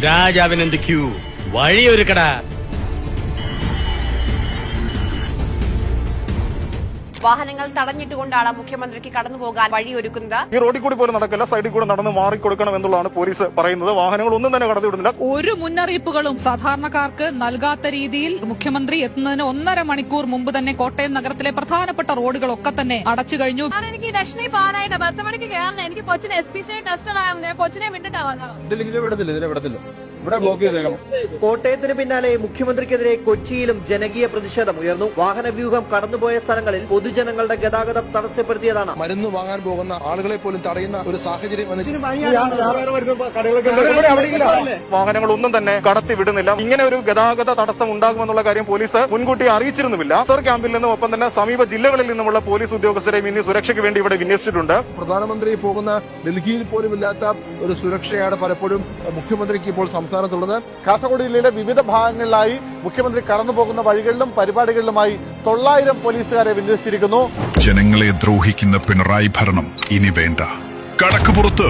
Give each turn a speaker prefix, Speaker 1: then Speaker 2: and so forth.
Speaker 1: രാജാവിനെന്ത് Q വഴിയൊരുക്കടാ.
Speaker 2: വാഹനങ്ങൾ തടഞ്ഞിട്ടുകൊണ്ടാണ് മുഖ്യമന്ത്രിക്ക് കടന്നുപോകാൻ വഴിയൊരുക്കുന്നത്.
Speaker 3: ഈ റോഡിൽ കൂടി പോലും നടക്കില്ല, സൈഡിൽ കൂടെ നടന്ന് മാറിക്കൊടുക്കണം എന്നുള്ളതാണ് പോലീസ് പറയുന്നത്. വാഹനങ്ങൾ ഒന്നും തന്നെ കടത്തിവിടുന്നില്ല.
Speaker 4: ഒരു മുന്നറിയിപ്പുകളും സാധാരണക്കാർക്ക് നൽകാത്ത രീതിയിൽ മുഖ്യമന്ത്രി എത്തുന്നതിന് 1.5 മണിക്കൂർ മുമ്പ് തന്നെ കോട്ടയം നഗരത്തിലെ പ്രധാനപ്പെട്ട റോഡുകളൊക്കെ തന്നെ അടച്ചു കഴിഞ്ഞു.
Speaker 2: എനിക്ക് ദക്ഷിണ പോകാനായിട്ട് 10 മണിക്ക് കയറണം. എനിക്ക് കൊച്ചിനെ SPCA ടെസ്റ്റ് കൊച്ചിനെ വിട്ടിട്ടാവാം.
Speaker 3: ഇവിടെ ബ്ലോക്ക് ചെയ്തേക്കണം.
Speaker 5: കോട്ടയത്തിന് പിന്നാലെ മുഖ്യമന്ത്രിക്കെതിരെ കൊച്ചിയിലും ജനകീയ പ്രതിഷേധം ഉയർന്നു. വാഹനവ്യൂഹം കടന്നുപോയ സ്ഥലങ്ങളിൽ പൊതുജനങ്ങളുടെ ഗതാഗതം തടസ്സപ്പെടുത്തിയതാണ്.
Speaker 6: മരുന്ന് വാങ്ങാൻ പോകുന്ന ആളുകളെ പോലും തടയുന്ന ഒരു സാഹചര്യം
Speaker 3: വാഹനങ്ങൾ ഒന്നും തന്നെ കടത്തി വിടുന്നില്ല. ഇങ്ങനെ ഒരു ഗതാഗത തടസ്സം ഉണ്ടാകുമെന്നുള്ള കാര്യം പോലീസ് മുൻകൂട്ടി അറിയിച്ചിരുന്നുമില്ല. സർ ക്യാമ്പിൽ നിന്നും ഒപ്പം തന്നെ സമീപ ജില്ലകളിൽ നിന്നുമുള്ള പോലീസ് ഉദ്യോഗസ്ഥരെയും ഇനി സുരക്ഷയ്ക്ക് വേണ്ടി ഇവിടെ വിന്യസിച്ചിട്ടുണ്ട്.
Speaker 6: പ്രധാനമന്ത്രി പോകുന്ന ഡൽഹിയിൽ പോലും ഇല്ലാത്ത ഒരു സുരക്ഷയാണ് പലപ്പോഴും മുഖ്യമന്ത്രിക്ക് ഇപ്പോൾ സംസ്ഥാനത്തുള്ളത്.
Speaker 7: കാസർഗോഡ് ജില്ലയിലെ വിവിധ ഭാഗങ്ങളിലായി മുഖ്യമന്ത്രി കടന്നുപോകുന്ന വഴികളിലും പരിപാടികളിലുമായി 900 പോലീസുകാരെ വിന്യസിച്ചിരിക്കുന്നു.
Speaker 8: ജനങ്ങളെ ദ്രോഹിക്കുന്ന പിണറായി ഭരണം ഇനി വേണ്ട. കടക്കുപുറത്ത്